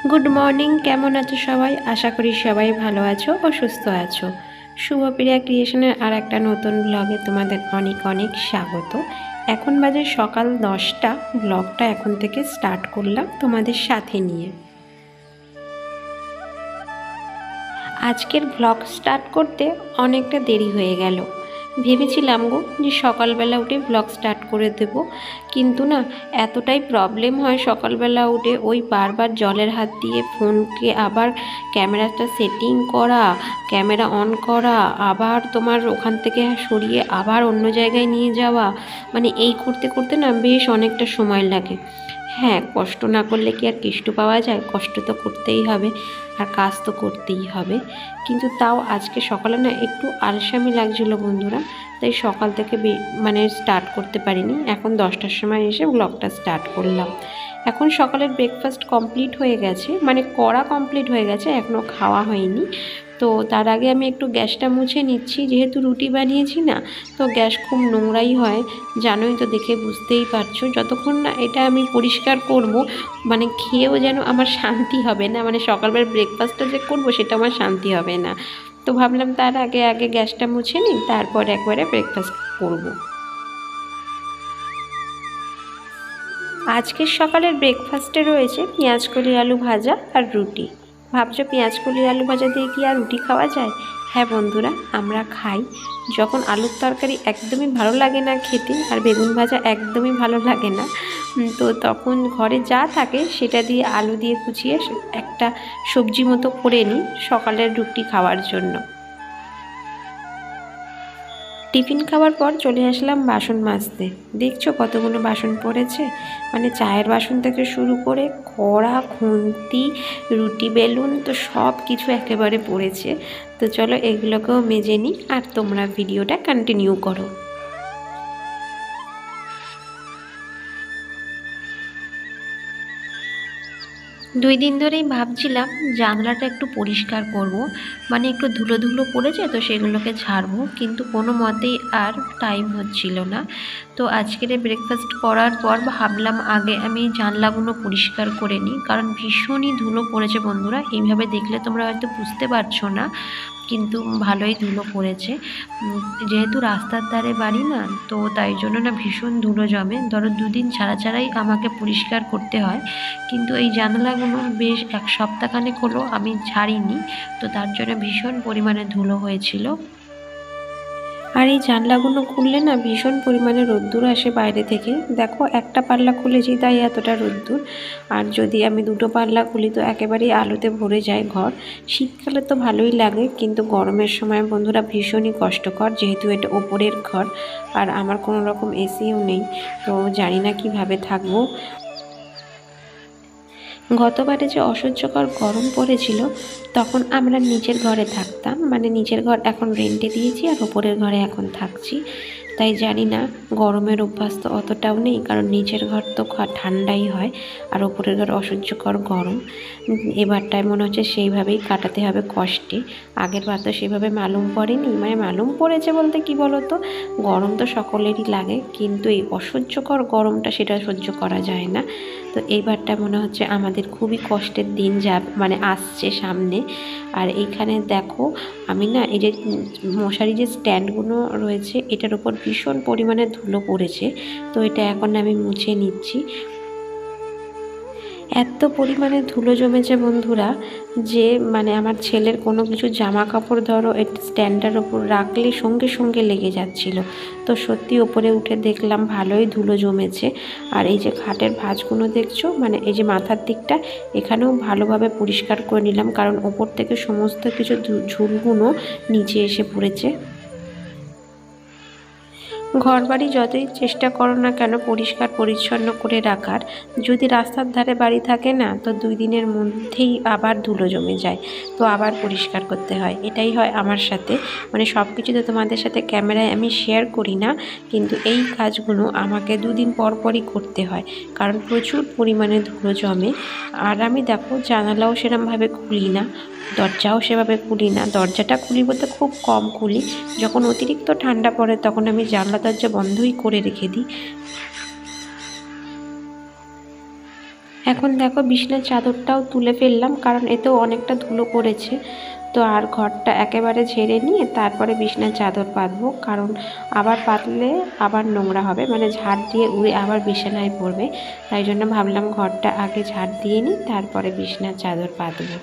Good morning, কেমন আছো সবাই? আশা করি সবাই ভালো আছো ও সুস্থ আছো। শুভপ্রিয়া ক্রিয়েশনের আর একটা নতুন ব্লগে তোমাদের অনেক অনেক স্বাগত। এখন বাজে সকাল 10টা। ব্লগটা এখন থেকে স্টার্ট করলাম তোমাদের সাথে নিয়ে। আজকের ব্লগ স্টার্ট করতে অনেকটা দেরি হয়ে গেল। ভেবেছিলাম গো যে সকালবেলা উঠে ব্লগ স্টার্ট করে দেব, কিন্তু না, এতটাই প্রবলেম হয় সকালবেলা উঠে ওই বারবার জলের হাত দিয়ে ফোনকে আবার ক্যামেরাটা সেটিং করা, ক্যামেরা অন করা, আবার তোমার ওখান থেকে সরিয়ে আবার অন্য জায়গায় নিয়ে যাওয়া, মানে এই করতে করতে না বেশ অনেকটা সময় লাগে। হ্যাঁ, কষ্ট না করলে কি আর কেষ্ট পাওয়া যায়? কষ্ট তো করতেই হবে আর কাজ তো করতেই হবে। কিন্তু তাও আজকে সকালে না একটু আলসামি লাগছিল বন্ধুরা, তাই সকাল থেকে স্টার্ট করতে পারিনি। এখন 10টার সময় এসে ব্লগটা স্টার্ট করলাম। এখন সকালের ব্রেকফাস্ট কমপ্লিট হয়ে গেছে, করা কমপ্লিট হয়ে গেছে, এখনও খাওয়া হয়নি। তো তার আগে আমি একটু গ্যাসটা মুছে নিচ্ছি, যেহেতু রুটি বানিয়েছি না, তো গ্যাস খুব নোংরাই হয়, জানোই তো, দেখে বুঝতেই পারছো। যতক্ষণ না এটা আমি পরিষ্কার করব, খেয়েও যেন আমার শান্তি হবে না, সকালবেলা ব্রেকফাস্টটা যে করব সেটা আমার শান্তি হবে না। তো ভাবলাম তার আগে আগে গ্যাসটা মুছে নিই, তারপর একবারে ব্রেকফাস্ট করব। আজকের সকালের ব্রেকফাস্টে রয়েছে পেঁয়াজকলি আলু ভাজা আর রুটি। ভাবছো পেঁয়াজকলি আলু ভাজা দিয়ে কি আর রুটি খাওয়া যায়? হ্যাঁ বন্ধুরা, আমরা খাই। যখন আলুর তরকারি একদমই ভালো লাগে না খেতে, আর বেগুন ভাজা একদমই ভালো লাগে না, তো তখন ঘরে যা থাকে সেটা দিয়ে আলু দিয়ে কুচিয়ে একটা সবজি মতো করে নিই সকালের রুটি খাওয়ার জন্য। টিফিন খাওয়ার পর চলে আসলাম বাসন মাজতে। দেখছো কতগুলো বাসন পড়েছে, চায়ের বাসন থেকে শুরু করে কড়া, খুন্তি, রুটি বেলুন, তো সব কিছু একেবারে পড়েছে। তো চলো এগুলোকেও মেজে নিই, আর তোমরা ভিডিওটা কন্টিনিউ করো। 2 দিন ধরেই ভাবছিলাম জানলাটা একটু পরিষ্কার করব, একটু ধুলো ধুলো পড়েছে তো সেগুলোকে ঝাড়বো, কিন্তু কোনো মতেই আর টাইম হচ্ছিল না। তো আজকের ব্রেকফাস্ট করার পর ভাবলাম আগে আমি জানলাগুলো পরিষ্কার করে নিই, কারণ ভীষণই ধুলো পড়েছে বন্ধুরা। এইভাবে দেখলে তোমরা হয়তো বুঝতে পারছো না, কিন্তু ভালোই ধুলো পড়েছে। যেহেতু রাস্তার ধারে বাড়ি না, তো তাই জন্য না ভীষণ ধুলো জমে। ধরো 2 দিন ছাড়া ছাড়াই আমাকে পরিষ্কার করতে হয়, কিন্তু এই জানলাগুলো বেশ 1 সপ্তাহখানেক হলো আমি ঝাড়িনি, তো তার জন্য ভীষণ পরিমাণে ধুলো হয়েছিল। আর এই জানলাগুলো খুললে না ভীষণ পরিমাণে রোদ্দুর আসে বাইরে থেকে। দেখো, একটা পাল্লা খুলেছি তাই এতটা রোদ্দুর, আর যদি আমি 2টো পাল্লা খুলি তো একেবারেই আলোতে ভরে যায় ঘর। শীতকালে তো ভালোই লাগে, কিন্তু গরমের সময় বন্ধুরা ভীষণই কষ্টকর, যেহেতু এটা ওপরের ঘর আর আমার কোনো রকম এসিও নেই, তো জানি না কিভাবে থাকবো। গতবারে যে অসহ্যকর গরম পড়েছিল, তখন আমরা নিচের ঘরে থাকতাম, নিচের ঘর এখন রেন্টে দিয়েছি আর ওপরের ঘরে এখন থাকছি। তাই জানি না, গরমের অভ্যাস তো অতটাও নেই, কারণ নিচের ঘর তো ঠান্ডাই হয় আর ওপরের ঘর অসহ্যকর গরম। এবারটায় মনে হচ্ছে সেইভাবেই কাটাতে হবে কষ্টে। আগের বার তো সেভাবে মালুম পড়েনি, মালুম পড়েছে বলতে কি বলো তো, গরম তো সকলেরই লাগে, কিন্তু এই অসহ্যকর গরমটা সেটা সহ্য করা যায় না। তো এইবারটা মনে হচ্ছে আমাদের খুবই কষ্টের দিন আসছে সামনে। আর এইখানে দেখো, আমি না এই যে মশারি যে স্ট্যান্ডগুলো রয়েছে এটার উপর ভীষণ পরিমাণে ধুলো পড়েছে, তো এটা এখন আমি মুছে নিচ্ছি। এত পরিমাণে ধুলো জমেছে বন্ধুরা যে আমার ছেলের কোনো কিছু জামা কাপড় ধরো স্ট্যান্ডের ওপর রাখলে সঙ্গে সঙ্গে লেগে যাচ্ছিল। তো সত্যি ওপরে উঠে দেখলাম ভালোই ধুলো জমেছে। আর এই যে খাটের ভাঁজগুলো দেখছো, এই যে মাথার দিকটা, এখানেও ভালোভাবে পরিষ্কার করে নিলাম, কারণ ওপর থেকে সমস্ত কিছু ঝুলগুলো নিচে এসে পড়েছে। ঘরবাড়ি যতই চেষ্টা করো না কেন পরিষ্কার পরিচ্ছন্ন করে রাখার, যদি রাস্তার ধারে বাড়ি থাকে না, তো 2 দিনের মধ্যেই আবার ধুলো জমে যায়, তো আবার পরিষ্কার করতে হয়। এটাই হয় আমার সাথে, সব কিছু তো তোমাদের সাথে ক্যামেরায় আমি শেয়ার করি না, কিন্তু এই কাজগুলো আমাকে 2 দিন পর পরই করতে হয়, কারণ প্রচুর পরিমাণে ধুলো জমে। আর আমি দেখো জানালাও সেরমভাবে খুলি না, দরজাও সেভাবে খুলি না। দরজাটা খুলি বলতে খুব কম খুলি, যখন অতিরিক্ত ঠান্ডা পড়ে তখন আমি জানলা দরজা বন্ধই করে রেখে দিই। এখন দেখো বিছানার চাদরটাও তুলে ফেললাম, কারণ এতেও অনেকটা ধুলো পড়েছে। তো আর ঘরটা একেবারে ঝেড়ে নিয়ে তারপরে বিছানার চাদর পাতবো, কারণ আবার পাতলে আবার নোংরা হবে, মানে ঝাড় দিয়ে উড়ে আবার বিছানায় পড়বে। তাই জন্য ভাবলাম ঘরটা আগে ঝাড় দিয়ে নিই, তারপরে বিছানার চাদর পাতবো।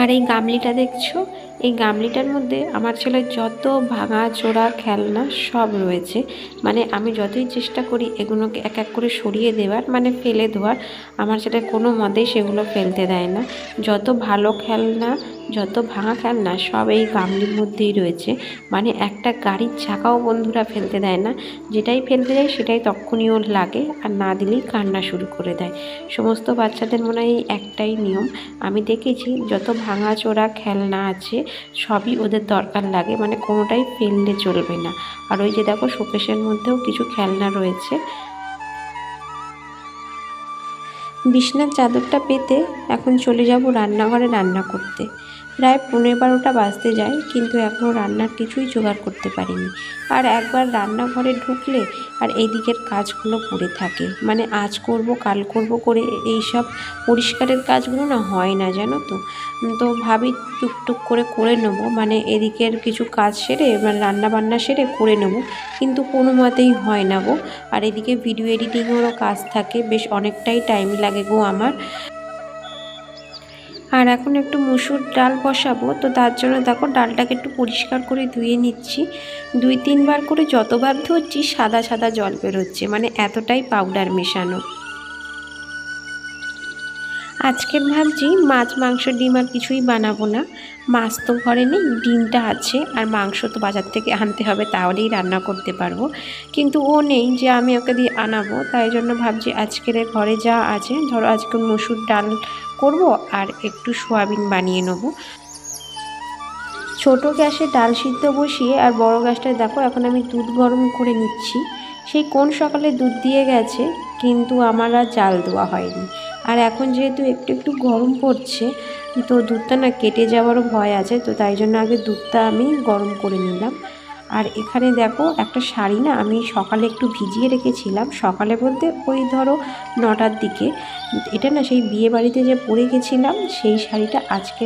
আর এই গামলিটা দেখছো, এই গামলিটার মধ্যে আমার ছেলের যত ভাঙা চোরা খেলনা সব রয়েছে। মানে আমি যতই চেষ্টা করি এগুলোকে এক এক করে সরিয়ে দেওয়ার, মানে ফেলে দেওয়ার, আমার ছেলে কোনো মতেই সেগুলো ফেলতে দেয় না। যত ভালো খেলনা, যত ভাঙা খেলনা সব এই গামলির মধ্যেই রয়েছে। মানে একটা গাড়ির চাকাও বন্ধুরা ফেলতে দেয় না, যেটাই ফেলতে যায় সেটাই তক্ষুনি ওর লাগে, আর না দিলেই কান্না শুরু করে দেয়। সমস্ত বাচ্চাদের মনে হয় একটাই নিয়ম। আমি দেখেছি যত ভাঙা চোরা খেলনা আছে সবই ওদের দরকার লাগে, মানে কোনোটাই ফেললে চলবে না। আর ওই যে দেখো শোকেসের মধ্যেও কিছু খেলনা রয়েছে। বিছানার চাদরটা পেতে এখন চলে যাব রান্নাঘরে রান্না করতে। প্রায় 11:30 বাজতে যায়, কিন্তু এখনও রান্নার কিছুই জোগাড় করতে পারিনি। আর একবার রান্নাঘরে ঢুকলে আর এই দিকের কাজগুলো পড়ে থাকে, মানে আজ করব কাল করব করে এইসব পরিষ্কারের কাজগুলো না হয় না, জানো তো। তো ভাবি টুকটুক করে করে নেবো, মানে এদিকের কিছু কাজ সেরে মানে রান্না বান্না সেরে করে নেব, কিন্তু কোনো মতেই হয় না গো। আর এদিকে ভিডিও এডিটিংয়েরও কাজ থাকে, বেশ অনেকটাই টাইম লাগে গো আমার। আর এখন একটু মুসুর ডাল বসাবো, তো তার জন্য দেখো ডালটাকে একটু পরিষ্কার করে ধুয়ে নিচ্ছি। 2-3 বার করে যতবার ধুচ্ছি সাদা সাদা জল বেরোচ্ছে, মানে এতটাই পাউডার মেশানো। আজকে ভাবছি মাছ মাংস ডিম আর কিছুই বানাবো না। মাছ তো ঘরে নেই, ডিমটা আছে, আর মাংস তো বাজার থেকে আনতে হবে, তাহলেই রান্না করতে পারবো। কিন্তু ও নেই যে আমি ওকে দিয়ে আনাবো, তাই জন্য ভাবছি আজকের ঘরে যা আছে, ধরো আজকে মসুর ডাল করব আর একটু সয়াবিন বানিয়ে নেবো। ছোট গ্যাসে ডাল সিদ্ধ বসিয়ে আর বড় গ্যাসটায় দেখো এখন আমি দুধ গরম করে নিচ্ছি। সেই কোন সকালে দুধ দিয়ে গেছে, কিন্তু আমার আর জাল দেওয়া হয়নি। আর এখন যেহেতু একটু একটু গরম পড়ছে, তো দুধটা না কেটে যাওয়ারও ভয় আছে, তো তাই জন্য আগে দুধটা আমি গরম করে নিলাম। আর এখানে দেখো একটা শাড়ি না আমি সকালে একটু ভিজিয়ে রেখেছিলাম, সকালে বলতে ওই ধরো 9টার দিকে। এটা না সেই বিয়ে বাড়িতে যে পরে গেছিলাম সেই শাড়িটা আজকে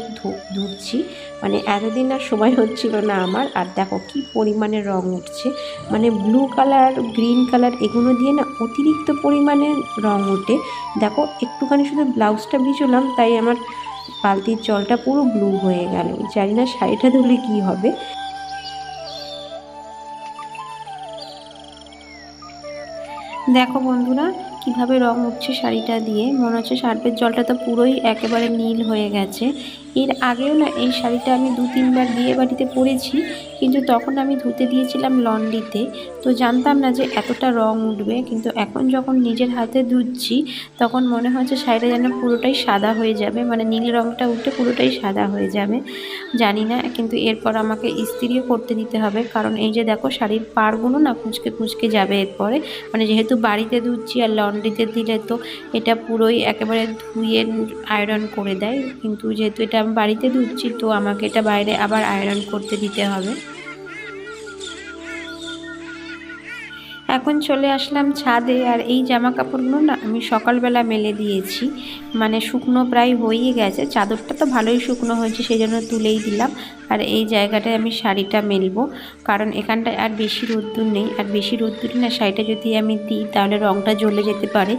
ধুচ্ছি। মানে এতদিন আর সময় হচ্ছিল না আমার। আর দেখো কি পরিমাণে রং উঠছে, মানে ব্লু কালার গ্রিন কালার এগুলো দিয়ে না অতিরিক্ত পরিমাণে রং ওঠে। দেখো একটুখানি শুধু ব্লাউজটা ভিজলাম, তাই আমার বালতির জলটা পুরো ব্লু হয়ে গেল। জানি না শাড়িটা ধুলে কী হবে। দেখো বন্ধুরা কিভাবে রং উঠছে শাড়িটা দিয়ে, মনে হচ্ছে সার্ফের জলটা তো পুরোই একেবারে নীল হয়ে গেছে। এর আগেও না এই শাড়িটা আমি 2-3 বার বিয়ে বাড়িতে পরেছি, কিন্তু তখন আমি ধুতে দিয়েছিলাম লন্ড্রিতে, তো জানতাম না যে এতটা রং উঠবে। কিন্তু এখন যখন নিজের হাতে ধুচ্ছি তখন মনে হচ্ছে শাড়িটা যেন পুরোটাই সাদা হয়ে যাবে, মানে নীল রংটা উঠে পুরোটাই সাদা হয়ে যাবে। জানি না, কিন্তু এরপর আমাকে ইস্ত্রিও করতে দিতে হবে, কারণ এই যে দেখো শাড়ির পাড়গুলো না কুঁচকে কুঁচকে যাবে এরপরে। মানে যেহেতু বাড়িতে ধুচ্ছি আর লন্ড্রিতে দিলে তো এটা পুরোই একেবারে ধুয়ে আয়রন করে দেয়, কিন্তু যেহেতু এটা আমি বাড়িতে ধুচ্ছি তো আমাকে এটা বাইরে আবার আয়রন করতে দিতে হবে। এখন চলে আসলাম ছাদে, আর এই জামা কাপড়গুলো না আমি সকালবেলা মেলে দিয়েছি, মানে শুকনো প্রায় হয়েই গেছে। চাদরটা তো ভালোই শুকনো হয়েছে, সেই জন্য তুলেই দিলাম। আর এই জায়গাটায় আমি শাড়িটা মেলবো, কারণ এখানটায় আর বেশি রোদ্দুর নেই, আর বেশি রোদ্দুরে না শাড়িটা যদি আমি দিই তাহলে রঙটা জ্বলে যেতে পারে।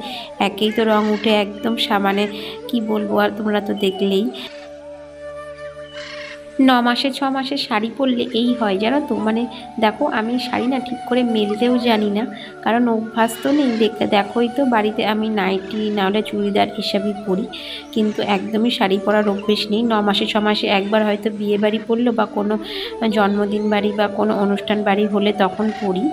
একেই তো রঙ উঠে একদম সামানে, কি বলবো আর, তোমরা তো দেখলেই। 9 মাসে 6 মাসে শাড়ি পরলে এই হয় জানো তো। মানে দেখো আমি শাড়ি না ঠিক করে মেলতেও জানি না, কারণ অভ্যাস তো নেই। দেখোই তো বাড়িতে আমি নাইটি নাহলে চুড়িদার এসবই পরি, কিন্তু একদমই শাড়ি পরার অভ্যেস নেই। 9 মাসে 6 মাসে একবার হয়তো বিয়ে বাড়ি পড়লো বা কোনো জন্মদিন বাড়ি বা কোনো অনুষ্ঠান বাড়ি হলে তখন পরি।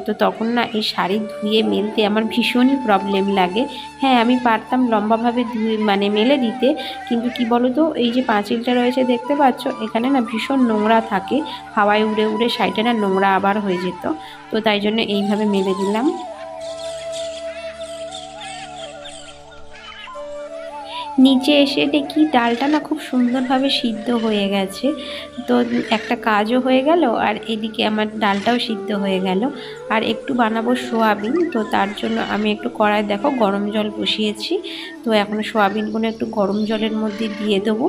তো তখন না এই শাড়ি ধুয়ে মেলতে আমার ভীষণই প্রবলেম লাগে। হ্যাঁ আমি পারতাম লম্বাভাবে ধুয়ে মানে মেলে দিতে, কিন্তু কি বলো তো, এই যে পাঁচিলটা রয়েছে দেখতে পাচ্ছ, এখানে না ভীষণ নোংরা থাকে, হাওয়ায় উড়ে উড়ে শাড়িটা না নোংরা আবার হয়ে যেত। তো তাই জন্য এইভাবে মেলে দিলাম। নিচে এসে দেখি ডালটা না খুব সুন্দরভাবে সিদ্ধ হয়ে গেছে। তো একটা কাজও হয়ে গেল, আর এদিকে আমার ডালটাও সিদ্ধ হয়ে গেল। আর একটু বানাবো সোয়াবিন, তো তার জন্য আমি একটু কড়াই দেখো গরম জল বসিয়েছি। তো এখন সোয়াবিনগুলো একটু গরম জলের মধ্যে দিয়ে দেবো।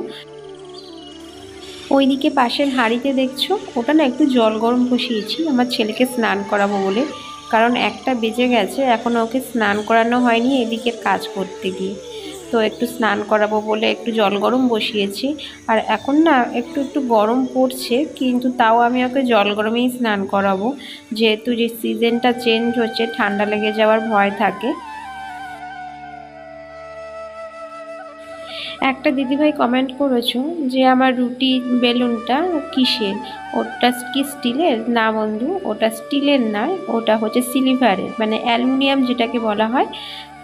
ওইদিকে পাশের হাঁড়িতে দেখছো, ওটা না একটু জল গরম বসিয়েছি আমার ছেলেকে স্নান করাবো বলে। কারণ 1টা বেজে গেছে, এখনও ওকে স্নান করানো হয়নি এদিকের কাজ করতে গিয়ে। তো একটু স্নান করাবো বলে একটু জল গরম বসিয়েছি। আর এখন না একটু একটু গরম পড়ছে, কিন্তু তাও আমি ওকে জল গরমেই স্নান করাবো, যেহেতু যে সিজনটা চেঞ্জ হচ্ছে ঠান্ডা লেগে যাওয়ার ভয় থাকে। একটা দিদিভাই কমেন্ট করেছো যে আমার রুটি বেলুনটা কিসের, ওটা কি স্টিলের? না বন্ধু, ওটা স্টিলের নয়, ওটা হচ্ছে সিলভারের, মানে অ্যালুমিনিয়াম যেটাকে বলা হয়।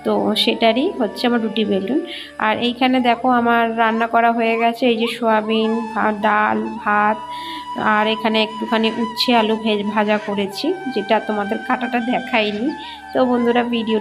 তো সেটারই হচ্ছে আমার রুটি বেলুন। আর এইখানে দেখো আমার রান্না করা হয়ে গেছে, এই যে সোয়াবিন, ডাল, ভাত, আর এখানে একটুখানি উচ্ছে আলু ভাজা করেছি, যেটা তোমাদের কাটাটা দেখাইনি। তো বন্ধুরা, ভিডিওটা